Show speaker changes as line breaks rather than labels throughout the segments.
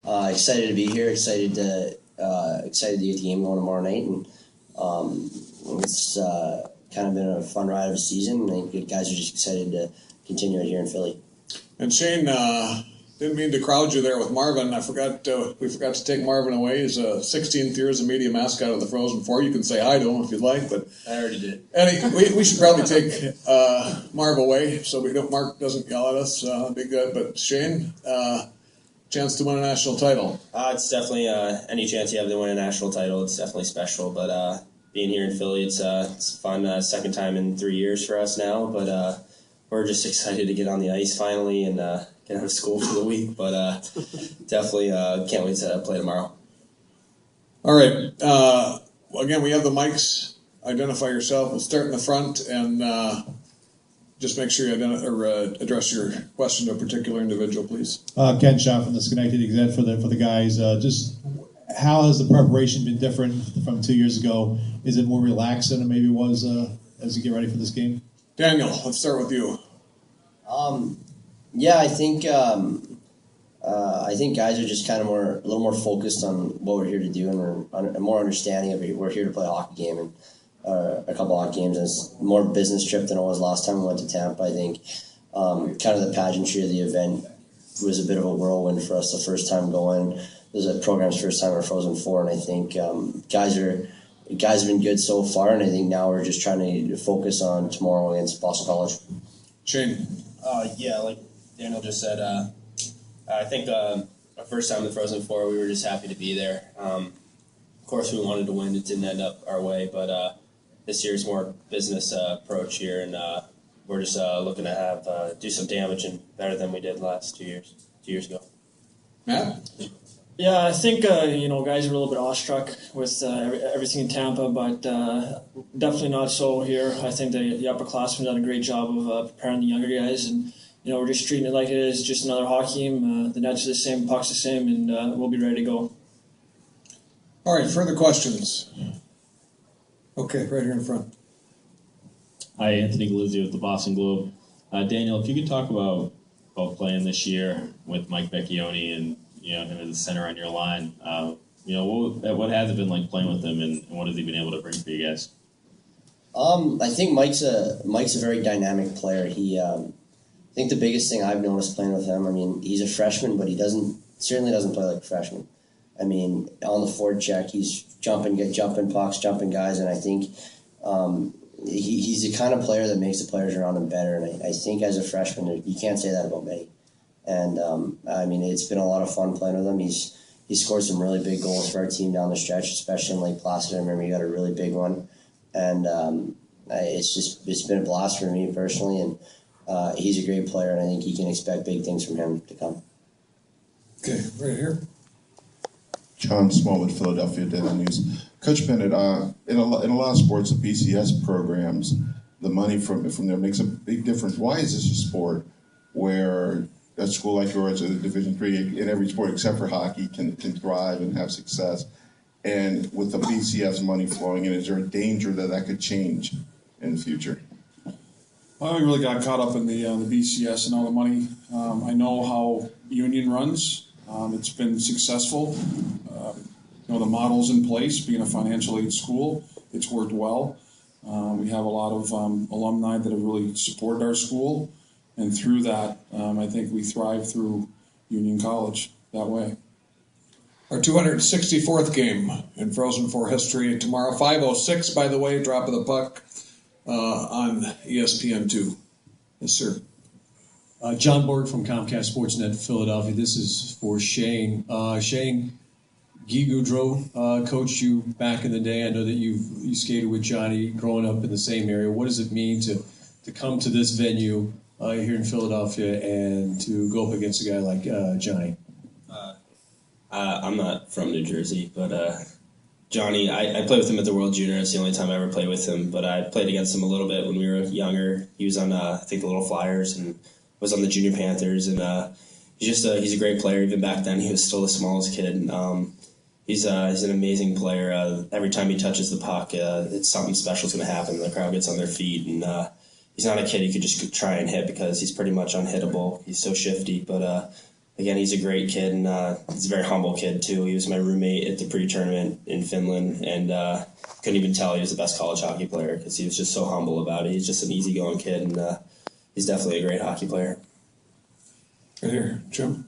Excited to be here. Excited to get the game going tomorrow night, and it's kind of been a fun ride of a season. And I think the guys are just excited to continue it here in Philly.
And Shayne, didn't mean to crowd you there with Marvin. We forgot to take Marvin away. He's 16th year as a media mascot of the Frozen Four. You can say hi to him if you'd like, but
I already did.
We should probably take Marv away so Mark doesn't yell at us. That'd be good. But Shayne, chance to win a national title.
It's definitely any chance you have to win a national title. It's definitely special. But being here in Philly, it's fun. Second time in 3 years for us now. But we're just excited to get on the ice finally and get out of school for the week. But definitely can't wait to play tomorrow.
All right. Again, we have the mics. Identify yourself. We'll start in the front and just make sure you address your question to a particular individual, please.
Ken Shaw from the Schenectady Gazette for the guys. Just how has the preparation been different from 2 years ago? Is it more relaxed than it maybe was as you get ready for this game?
Daniel, let's start with you.
Yeah, I think guys are just kind of a little more focused on what we're here to do, and we're more understanding of it. We're here to play a hockey game and a couple hockey games. And it's more business trip than it was last time we went to Tampa. I think kind of the pageantry of the event was a bit of a whirlwind for us the first time going. It was a program's first time at Frozen Four, and I think guys have been good so far, and I think now we're just trying to focus on tomorrow against Boston College.
Shayne.
Yeah, like Daniel just said, I think our first time in the Frozen Four, we were just happy to be there. Of course, we wanted to win. It didn't end up our way, but this year's more business approach here, and we're just looking to have do some damage and better than we did last 2 years ago.
Matt?
Yeah, I think guys are a little bit awestruck with everything in Tampa, but definitely not so here. I think the upperclassmen done a great job of preparing the younger guys, and we're just treating it like it is just another hockey game. The nets are the same, puck's the same, and we'll be ready to go.
All right, further questions? Okay, right here in front.
Hi, Anthony Galizzi with the Boston Globe. Daniel, if you could talk about playing this year with Mike Vecchione and him as a center on your line. What has it been like playing with him, and what has he been able to bring for you guys?
I think Mike's a very dynamic player. I think the biggest thing I've noticed playing with him, I mean, he's a freshman, but he certainly doesn't play like a freshman. I mean, on the forecheck, he's jumping pucks, jumping guys, and I think he's the kind of player that makes the players around him better. And I think as a freshman, you can't say that about many. And I mean, it's been a lot of fun playing with him. He scored some really big goals for our team down the stretch, especially in Lake Placid. I remember he got a really big one, and it's been a blast for me personally. And he's a great player, and I think you can expect big things from him to come.
Okay, right here.
John Small with Philadelphia Daily News. Coach Bennett, in a lot of sports, the BCS programs, the money from there makes a big difference. Why is this a sport where a school like yours, a Division III, in every sport except for hockey, can thrive and have success? And with the BCS money flowing in, is there a danger that could change in the future?
Well, we really got caught up in the BCS and all the money. I know how Union runs. It's been successful. The model's in place, being a financial aid school. It's worked well. We have a lot of alumni that have really supported our school. And through that, I think we thrive through Union College that way.
Our 264th game in Frozen Four history tomorrow. 5:06, by the way, drop of the puck on ESPN2. Yes, sir.
John Borg from Comcast Sportsnet Philadelphia. This is for Shayne. Shayne, Guy Gaudreau coached you back in the day. I know that you skated with Johnny growing up in the same area. What does it mean to come to this venue here in Philadelphia and to go up against a guy like Johnny?
I'm not from New Jersey, but Johnny, I played with him at the World Junior. It's the only time I ever played with him, but I played against him a little bit when we were younger. He was on, I think, the Little Flyers and was on the Junior Panthers, and he's a great player. Even back then, he was still the smallest kid. He's an amazing player. Every time he touches the puck, it's something special is going to happen. The crowd gets on their feet, and he's not a kid you could just try and hit because he's pretty much unhittable. He's so shifty, but again, he's a great kid, and he's a very humble kid, too. He was my roommate at the pre-tournament in Finland, and couldn't even tell he was the best college hockey player because he was just so humble about it. He's just an easygoing kid, and he's definitely a great hockey player.
Right here, Jim.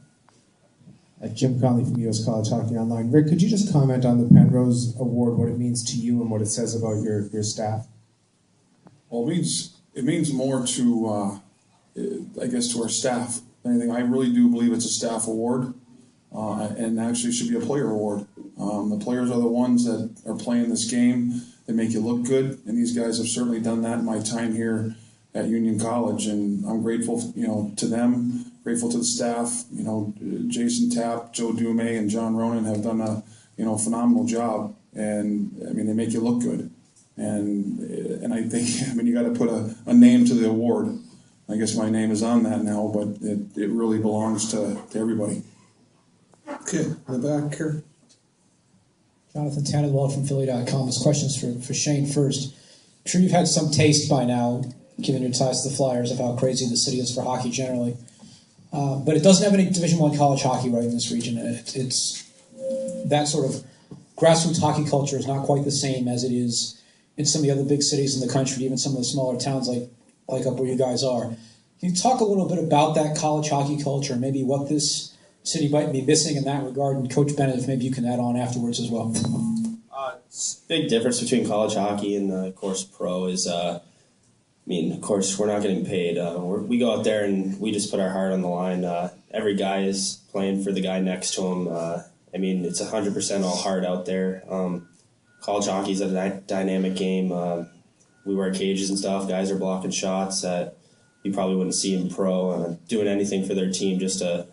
Jim Conley from U.S. College Hockey Online. Rick, could you just comment on the Penrose Award, what it means to you and what it says about your staff?
Well, it means more to, I guess, to our staff than anything. I really do believe it's a staff award, and actually should be a player award. The players are the ones that are playing this game. They make you look good, and these guys have certainly done that in my time here at Union College, and I'm grateful, to them. Grateful to the staff. Jason Tapp, Joe Dume, and John Ronan have done a phenomenal job, and I mean they make you look good, and I think you got to put a name to the award. I guess my name is on that now, but it really belongs to everybody.
Okay, in the back here.
Jonathan Tannenwald from Philly.com has questions for Shayne first. I'm sure you've had some taste by now, given your ties to the Flyers, of how crazy the city is for hockey generally. But it doesn't have any Division I college hockey right in this region. And it's that sort of grassroots hockey culture is not quite the same as it is in some of the other big cities in the country, even some of the smaller towns like up where you guys are. Can you talk a little bit about that college hockey culture, maybe what this city might be missing in that regard? And Coach Bennett, if maybe you can add on afterwards as well.
Big difference between college hockey and, of course, pro is, of course, we're not getting paid. We go out there and we just put our heart on the line. Every guy is playing for the guy next to him. It's 100% all heart out there. College hockey is a dynamic game. We wear cages and stuff. Guys are blocking shots that you probably wouldn't see in pro, doing anything for their team just to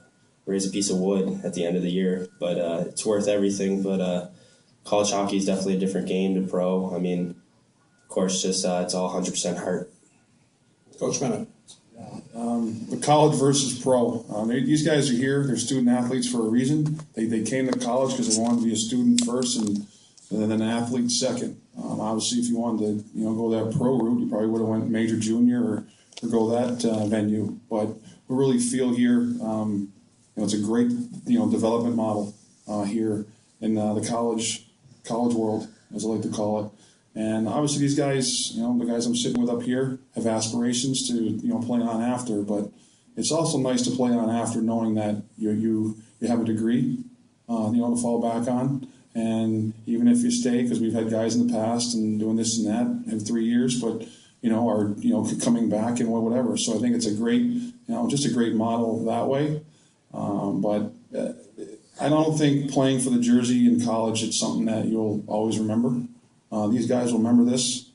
raise a piece of wood at the end of the year. But it's worth everything. But college hockey is definitely a different game to pro. Of course, just it's all 100% heart.
Coach Bennett.
The college versus pro. These guys are here. They're student athletes for a reason. They came to college because they wanted to be a student first and then an athlete second. Obviously, if you wanted to go that pro route, you probably would have went major junior or go that venue. But we really feel here, it's a great development model here in the college world, as I like to call it. And obviously these guys, the guys I'm sitting with up here have aspirations to, play on after, but it's also nice to play on after knowing that you have a degree, to fall back on. And even if you stay, because we've had guys in the past and doing this and that in 3 years, but, are, coming back and whatever. So I think it's a great, just a great model that way. But I don't think playing for the jersey in college, it's something that you'll always remember. These guys will remember this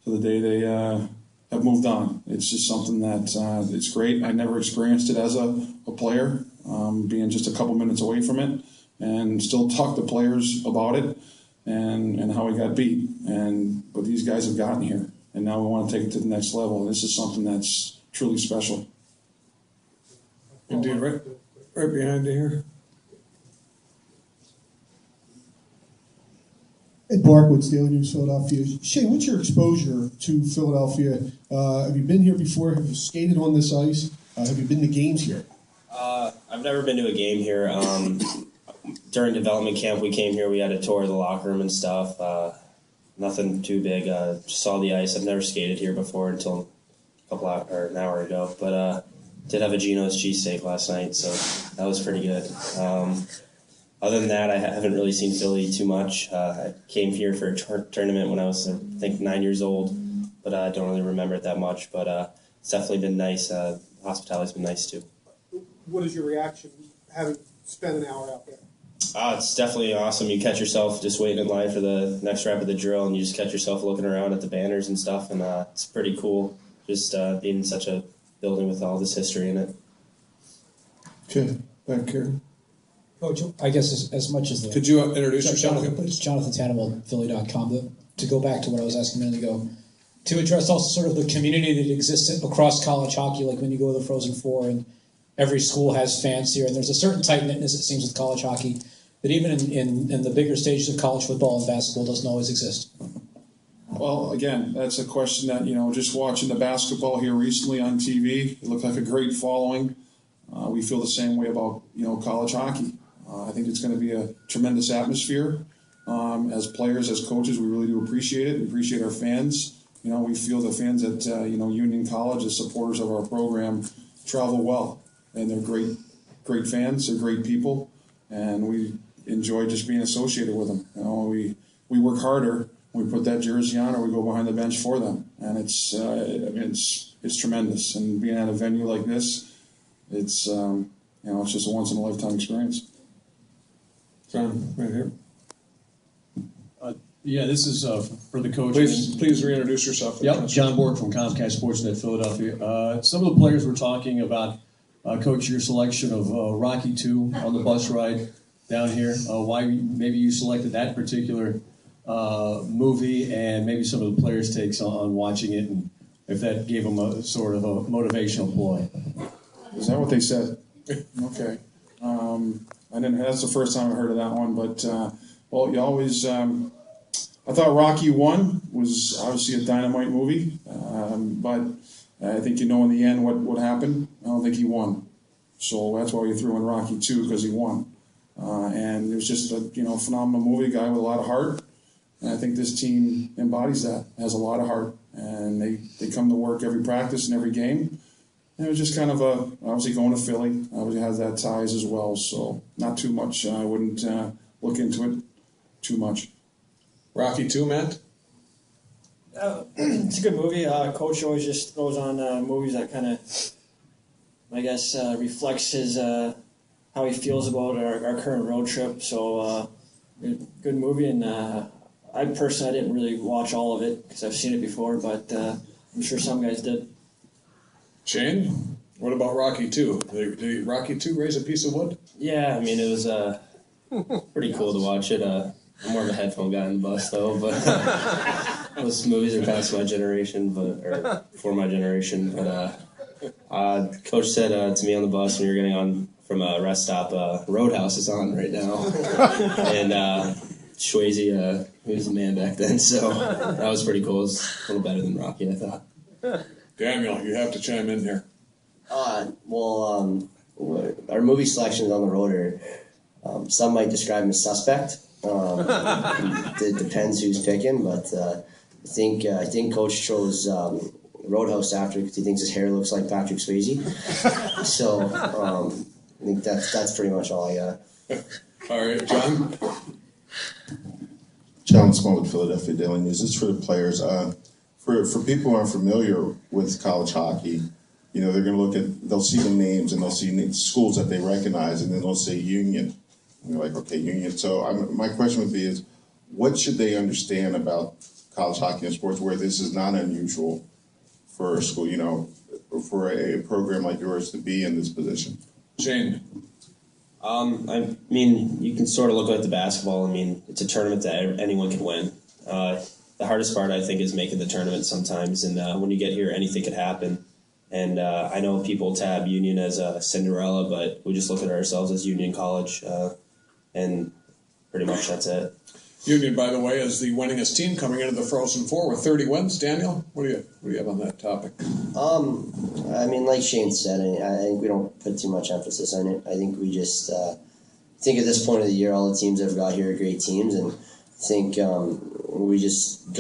to the day they have moved on. It's just something that it's great. I never experienced it as a player, being just a couple minutes away from it, and still talk to players about it and how we got beat. But these guys have gotten here, and now we want to take it to the next level. This is something that's truly special.
Indeed, right behind you here.
Ed Barkwood, Daily News, Philadelphia. Shayne, what's your exposure to Philadelphia? Have you been here before? Have you skated on this ice? Have you been to games here?
I've never been to a game here. During development camp, we came here. We had a tour of the locker room and stuff. Nothing too big. Just saw the ice. I've never skated here before until an hour ago. But did have a Geno's cheesesteak last night, so that was pretty good. Other than that, I haven't really seen Philly too much. I came here for a tournament when I was, I think, 9 years old, but I don't really remember it that much. But it's definitely been nice. Hospitality's been nice, too.
What is your reaction having spent an hour out there?
It's definitely awesome. You catch yourself just waiting in line for the next rep of the drill, and you just catch yourself looking around at the banners and stuff, and it's pretty cool just being in such a building with all this history in it.
Okay, back here.
Coach, I guess as much as the...
Could you introduce yourself again, please?
Jonathan Tannenwald, Philly.com. To go back to what I was asking a minute ago, to address also sort of the community that exists across college hockey, like when you go to the Frozen Four and every school has fans here, and there's a certain tight-knitness, it seems, with college hockey that even in the bigger stages of college football and basketball doesn't always exist.
Well, again, that's a question that, just watching the basketball here recently on TV, it looked like a great following. We feel the same way about college hockey. I think it's going to be a tremendous atmosphere. As players, as coaches, we really do appreciate it. We appreciate our fans. We feel the fans at Union College, as supporters of our program, travel well, and they're great fans. They're great people, and we enjoy just being associated with them. We work harder. We put that jersey on, or we go behind the bench for them, and it's tremendous. And being at a venue like this, it's it's just a once in a lifetime experience.
John, right here.
Yeah, this is for the coach.
Please reintroduce yourself.
Yep, John Borg from Comcast Sportsnet Philadelphia. Some of the players were talking about, Coach, your selection of Rocky II on the bus ride down here. Why maybe you selected that particular movie, and maybe some of the players' takes on watching it, and if that gave them a sort of a motivational ploy.
Is that what they said? Okay. I didn't. That's the first time I heard of that one. But you always. I thought Rocky 1 was obviously a dynamite movie, but I think in the end what happened. I don't think he won, so that's why we threw in Rocky 2, because he won. And it was just a phenomenal movie, a guy with a lot of heart, and I think this team embodies that, has a lot of heart, and they come to work every practice and every game. And it was just kind of obviously going to Philly, obviously has that ties as well, so not too much. I wouldn't look into it too much.
Rocky 2, Matt?
It's a good movie. Coach always just throws on movies that kind of, I guess, reflects his how he feels about our current road trip. So, good movie, and I personally didn't really watch all of it because I've seen it before, but I'm sure some guys did.
Shayne, what about Rocky 2? Did Rocky 2 raise a piece of wood?
Yeah, I mean, it was pretty cool to watch it. I'm more of a headphone guy on the bus, though, but those movies are past my generation, or for my generation. But Coach said to me on the bus when we were getting on from a rest stop, Roadhouse is on right now. And Swayze, he was the man back then, so that was pretty cool. It was a little better than Rocky, I thought.
Daniel, you have to chime in here.
Our movie selections on the road are, some might describe them as suspect. It depends who's picking, but I think Coach chose Roadhouse after because he thinks his hair looks like Patrick Swayze. So I think that's pretty much all I got.
All right, John.
John Small with Philadelphia Daily News. This is for the players. For people who aren't familiar with college hockey, they're going to they'll see the names and they'll see schools that they recognize, and then they'll say Union. And they're like, okay, Union. So my question would be what should they understand about college hockey and sports where this is not unusual for a school, for a program like yours to be in this position?
Shayne.
I mean, you can sort of look at the basketball. I mean, it's a tournament that anyone can win. The hardest part, I think, is making the tournament sometimes. And when you get here, anything could happen. And I know people tab Union as a Cinderella, but we just look at ourselves as Union College. And pretty much that's it.
Union, by the way, is the winningest team coming into the Frozen Four with 30 wins. Daniel, what do you have on that topic?
I mean, like Shayne said, I think we don't put too much emphasis on it. I think we just think at this point of the year, all the teams that have got here are great teams, and I think we just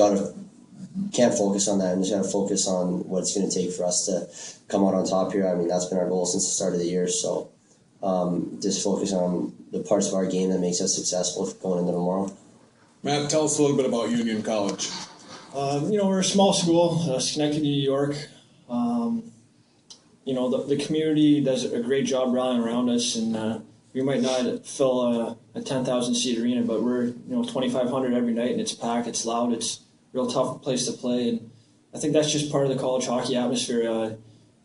can't focus on that and just got to focus on what it's going to take for us to come out on top here. I mean, that's been our goal since the start of the year, so just focus on the parts of our game that makes us successful going into tomorrow.
Matt, tell us a little bit about Union College.
We're a small school, Schenectady, New York. The community does a great job rallying around us, and we might not fill a 10,000 seat arena, but we're 2,500 every night, and it's packed, it's loud, it's a real tough place to play, and I think that's just part of the college hockey atmosphere.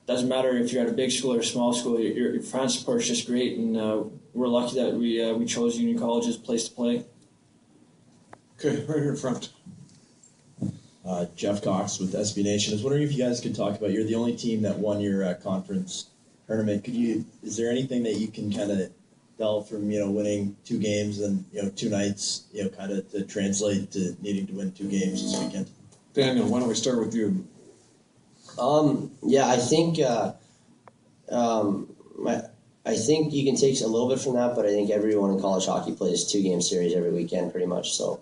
Doesn't matter if you're at a big school or a small school, your fan support is just great, and we're lucky that we chose Union College as a place to play.
Okay, right here in front.
Jeff Cox with SB Nation. I was wondering if you guys could talk about, you're the only team that won your conference tournament. Is there anything that you can kind of tell from, winning 2 games and, 2 nights, kind of to translate to needing to win 2 games this weekend?
Daniel, why don't we start with you?
I think I think you can take a little bit from that, but I think everyone in college hockey plays 2-game series every weekend pretty much. So,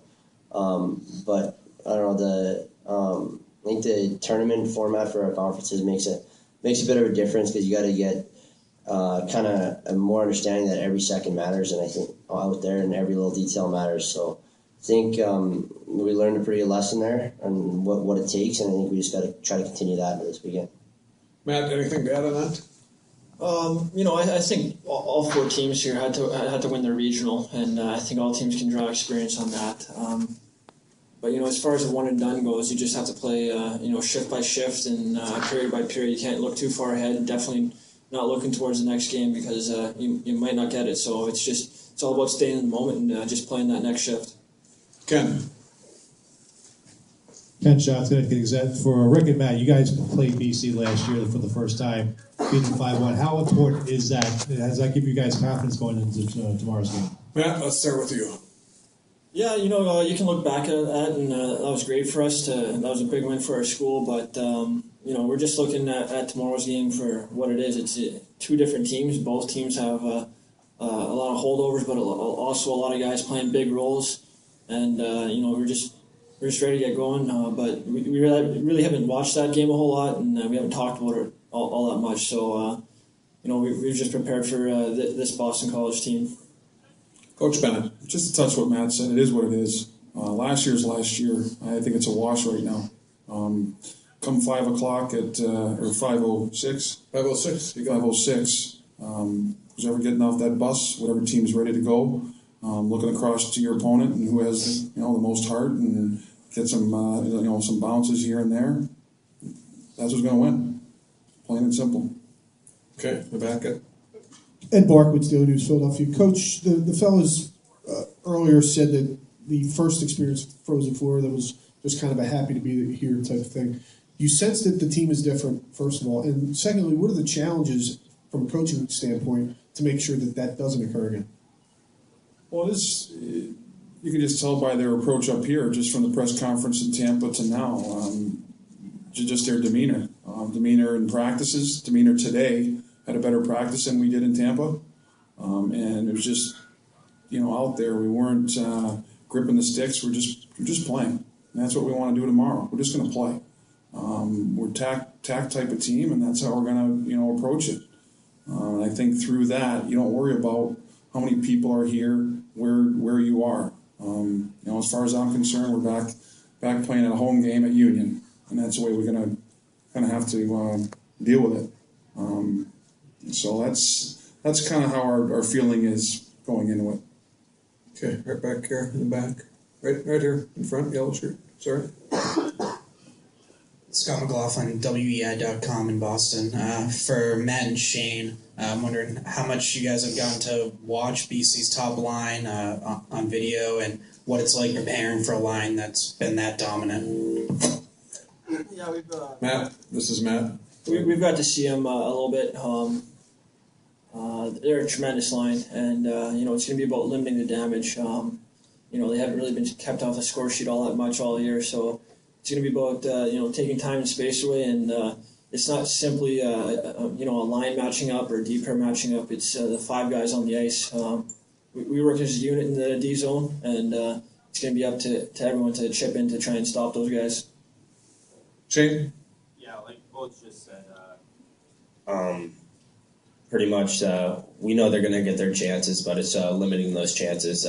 but I don't know, I think the tournament format for our conferences makes a bit of a difference because you got to get kind of a more understanding that every second matters, and I think out there and every little detail matters. So I think we learned a pretty good lesson there on what it takes, and I think we just got to try to continue that this weekend.
Matt, anything to add on that?
I think all 4 teams here had to win their regional, and I think all teams can draw experience on that. But as far as a one and done goes, you just have to play shift by shift and period by period. You can't look too far ahead. Definitely not looking towards the next game because you might not get it. So it's all about staying in the moment and just playing that next shift.
Ken
Shots, Connecticut Gazette. For Rick and Matt, you guys played BC last year for the first time, beating 5-1. How important is that? Does that give you guys confidence going into tomorrow's game?
Matt, let's start with you.
Yeah, you can look back at that, and that was great for us. That was a big win for our school, but we're just looking at tomorrow's game for what it is. It's 2 different teams. Both teams have a lot of holdovers, but also a lot of guys playing big roles, and we're just ready to get going. But we really haven't watched that game a whole lot, and we haven't talked about it all that much. So we've just prepared for this Boston College team.
Coach Bennett, just to touch what Matt said, it is what it is. Last year's last year. I think it's a wash right now. Come 5 o'clock at, or 5:06.
5:06. You got
5:06. Who's ever getting off that bus, whatever team's ready to go, looking across to your opponent and who has the most heart and get some some bounces here and there. That's who's going to win. Plain and simple.
Okay, the back it.
Ed Barkwitz, Daily News, Philadelphia. Coach, the fellows earlier said that the first experience with Frozen Four, that was just kind of a happy to be here type of thing. You sense that the team is different, first of all, and secondly, what are the challenges from a coaching standpoint to make sure that doesn't occur again?
Well, you can just tell by their approach up here, just from the press conference in Tampa to now, just their demeanor. Demeanor in practices, demeanor today, had a better practice than we did in Tampa. And it was just, out there. We weren't gripping the sticks. We're just playing. And that's what we want to do tomorrow. We're just going to play. We're tack type of team, and that's how we're going to approach it. And I think through that, you don't worry about how many people are here, where you are. As far as I'm concerned, we're back playing a home game at Union, and that's the way we're going to kind of have to deal with it. So that's kind of how our feeling is going into it.
Okay, right back here in the back. Right here in front, yellow shirt. Sorry.
Scott McLaughlin, WEI.com in Boston. For Matt and Shayne, I'm wondering how much you guys have gotten to watch BC's top line on video and what it's like preparing for a line that's been that dominant.
Yeah, we've
Matt, this is Matt.
We've got to see them a little bit. They're a tremendous line, and it's going to be about limiting the damage. They haven't really been kept off the score sheet all that much all year, so it's going to be about taking time and space away, and it's not simply a line matching up or a deep pair matching up. It's the 5 guys on the ice. We work as a unit in the D zone, and it's going to be up to everyone to chip in to try and stop those guys.
Shayne?
Yeah, like both just said, pretty much we know they're going to get their chances, but it's limiting those chances,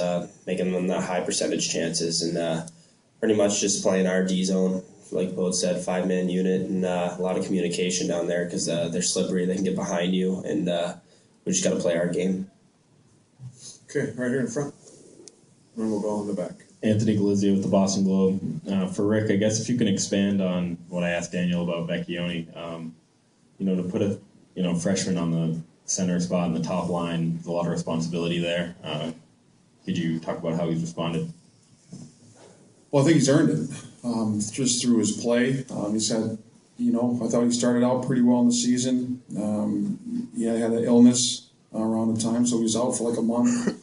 making them the high percentage chances, and pretty much just playing our D zone, like both said, 5-man unit, and a lot of communication down there because they're slippery, they can get behind you, and we just got to play our game.
Okay, right here in front. And then we'll go in the back.
Anthony Galizia with the Boston Globe. For Rick, I guess if you can expand on what I asked Daniel about Becchioni, to put a freshman on the center spot in the top line, there's a lot of responsibility there. Could you talk about how he's responded?
Well, I think he's earned it just through his play. He's had, I thought he started out pretty well in the season. He had an illness around the time, so he was out for like a month.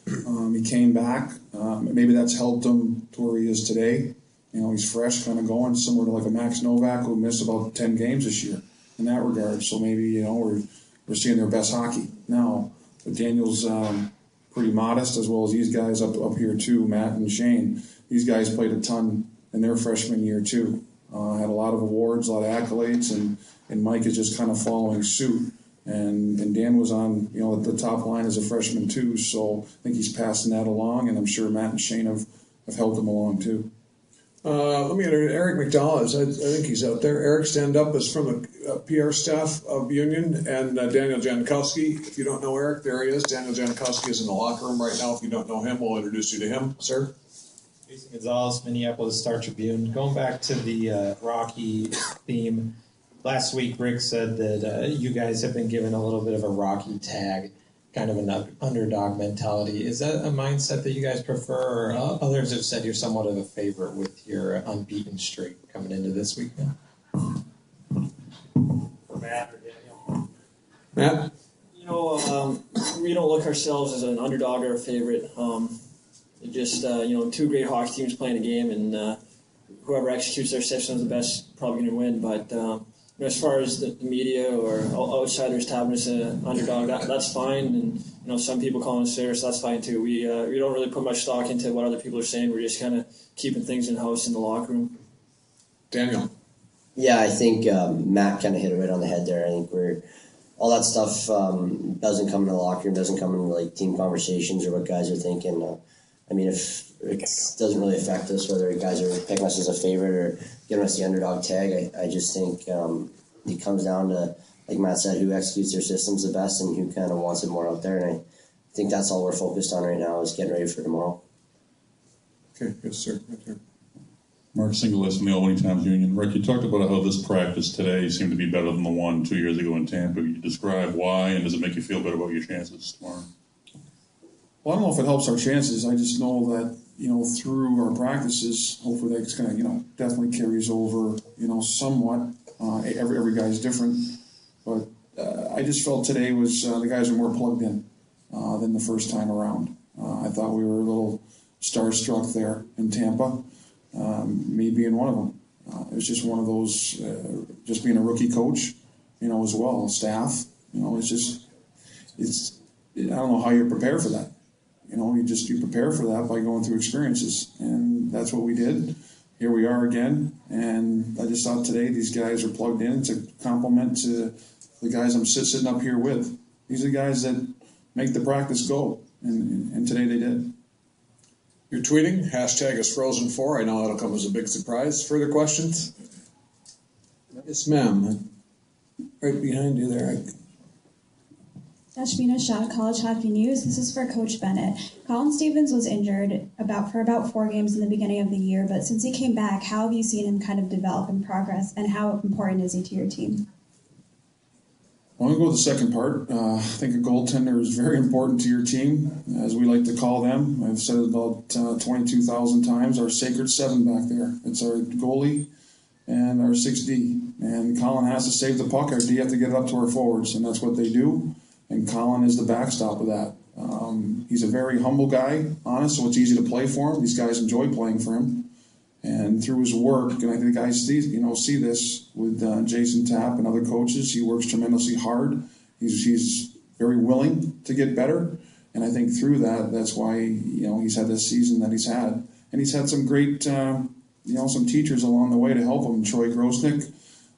He came back. Maybe that's helped him to where he is today. He's fresh, kind of going, similar to like a Max Novak who missed about 10 games this year in that regard. So maybe, we're seeing their best hockey now. But Daniel's pretty modest, as well as these guys up here too, Matt and Shayne. These guys played a ton in their freshman year too. Had a lot of awards, a lot of accolades, and Mike is just kind of following suit. And Dan was on, at the top line as a freshman too, so I think he's passing that along, and I'm sure Matt and Shayne have helped him along too.
Let me enter Eric McDowell. I think he's out there. Eric, stand up, is from the PR staff of Union, and Daniel Jankowski. If you don't know Eric, there he is. Daniel Jankowski is in the locker room right now. If you don't know him, we'll introduce you to him, sir.
Jason Gonzalez, Minneapolis Star Tribune. Going back to the Rocky theme, last week Rick said that you guys have been given a little bit of a Rocky tag, kind of an underdog mentality. Is that a mindset that you guys prefer, or others have said you're somewhat of a favorite with your unbeaten streak coming into this weekend? For Matt or Daniel?
Matt?
We don't look ourselves as an underdog or a favorite. Just two great hockey teams playing a game, and whoever executes their systems the best probably going to win. But as far as the media or outsiders having us an underdog, that's fine. And some people calling us fair, so that's fine too. We don't really put much stock into what other people are saying. We're just kind of keeping things in house in the locker room.
Daniel.
Yeah, I think Matt kind of hit it right on the head there. I think all that stuff doesn't come in the locker room, doesn't come in like team conversations or what guys are thinking. If it doesn't really affect us, whether guys are picking us as a favorite or giving us the underdog tag, I just think it comes down to, like Matt said, who executes their systems the best and who kind of wants it more out there. And I think that's all we're focused on right now is getting ready for tomorrow.
Okay, yes, sir. Right here.
Mark Singelis from the Albany Times Union. Rick, you talked about how this practice today seemed to be better than the one 2 years ago in Tampa. Can you describe why, and does it make you feel better about your chances tomorrow?
Well, I don't know if it helps our chances. I just know that, through our practices, hopefully that's going to, definitely carries over, somewhat. Every guy's different. But I just felt today was the guys are more plugged in than the first time around. I thought we were a little starstruck there in Tampa, me being one of them. It was just one of those, just being a rookie coach, as well, staff. I don't know how you prepare for that. You prepare for that by going through experiences, and that's what we did. Here we are again, and I just thought today these guys are plugged in. It's a compliment to the guys I'm sitting up here with. These are the guys that make the practice go, and today they did.
You're tweeting, hashtag is Frozen4. I know that'll come as a big surprise. Further questions? Yes, ma'am. Right behind you there.
Ashmina Shah, College Hockey News. This is for Coach Bennett. Colin Stevens was injured for about 4 games in the beginning of the year, but since he came back, how have you seen him kind of develop and progress, and how important is he to your team?
I want to go with the second part. I think a goaltender is very important to your team, as we like to call them. I've said it about 22,000 times. Our sacred 7 back there. It's our goalie and our 6D. And Colin has to save the puck. Our D have to get it up to our forwards, and that's what they do. And Colin is the backstop of that. He's a very humble guy, honest, so it's easy to play for him. These guys enjoy playing for him. And through his work, and I think guys see this with Jason Tapp and other coaches, he works tremendously hard. He's very willing to get better. And I think through that's why he's had this season that he's had. And he's had some great, some teachers along the way to help him. Troy Grosnick,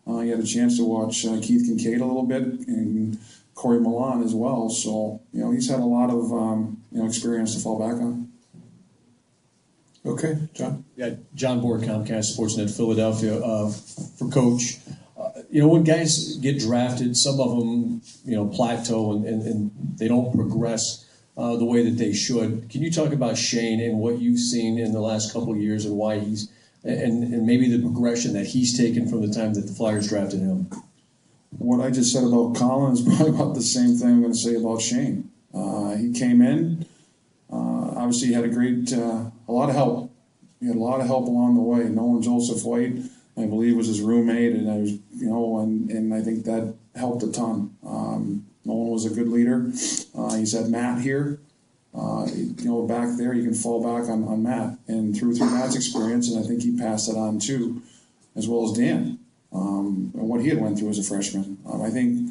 he had a chance to watch Keith Kincaid a little bit, and Corey Milan as well. So, he's had a lot of, experience to fall back on.
Okay, John.
Yeah, John Board, Comcast Sportsnet, Philadelphia, for Coach. When guys get drafted, some of them, plateau and they don't progress the way that they should. Can you talk about Shayne and what you've seen in the last couple of years and why he's, and maybe the progression that he's taken from the time that the Flyers drafted him?
What I just said about Colin is probably about the same thing I'm going to say about Shayne. He came in, obviously he had a lot of help. He had a lot of help along the way. Nolan Joseph White, I believe, was his roommate, and I was, and I think that helped a ton. Nolan was a good leader. He's had Matt here. Back there, you can fall back on Matt, and through Matt's experience, and I think he passed that on too, as well as Dan. And what he had went through as a freshman. I think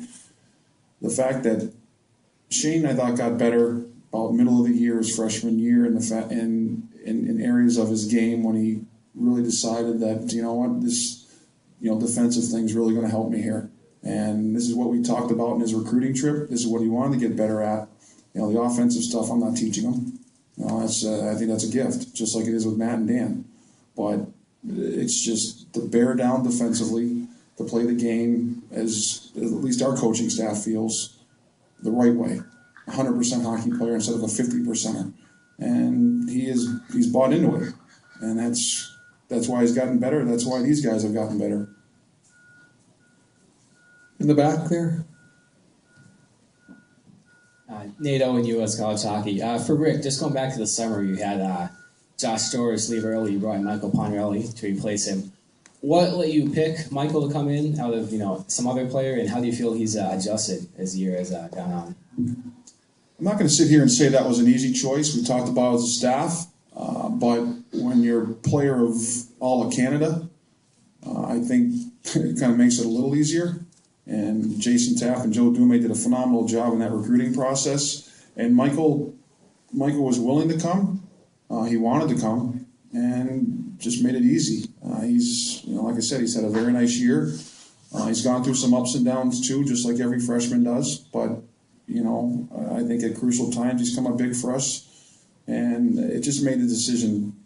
the fact that Shayne, I thought, got better about middle of the year, his freshman year, in areas of his game when he really decided that, you know what, this, defensive thing's really going to help me here. And this is what we talked about in his recruiting trip. This is what he wanted to get better at. The offensive stuff, I'm not teaching him. I think that's a gift, just like it is with Matt and Dan. But it's just to bear down defensively, to play the game as at least our coaching staff feels the right way. 100% hockey player instead of a 50%er. And he's bought into it. And that's why he's gotten better. That's why these guys have gotten better. In the back there?
Nate Owen, U.S. College Hockey. For Rick, just going back to the summer, you had Josh Storrs leave early. You brought in Michael Ponrelli to replace him. What let you pick Michael to come in out of some other player, and how do you feel he's adjusted as the year has gone on?
I'm not going to sit here and say that was an easy choice. We talked about it as a staff, but when you're player of all of Canada, I think it kind of makes it a little easier. And Jason Taff and Joe Dume did a phenomenal job in that recruiting process. And Michael was willing to come. He wanted to come, and just made it easy. He's, like I said, he's had a very nice year. He's gone through some ups and downs too, just like every freshman does. But I think at crucial times he's come up big for us, and it just made the decision,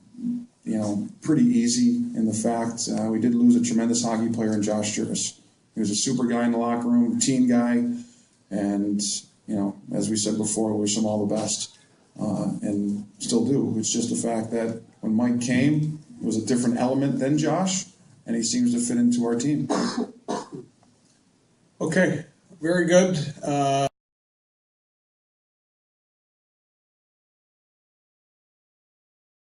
pretty easy. In the fact we did lose a tremendous hockey player in Josh Juris. He was a super guy in the locker room, team guy, and as we said before, wish him all the best, and still do. It's just the fact that when Mike came, it was a different element than Josh, and he seems to fit into our team.
Okay, very good.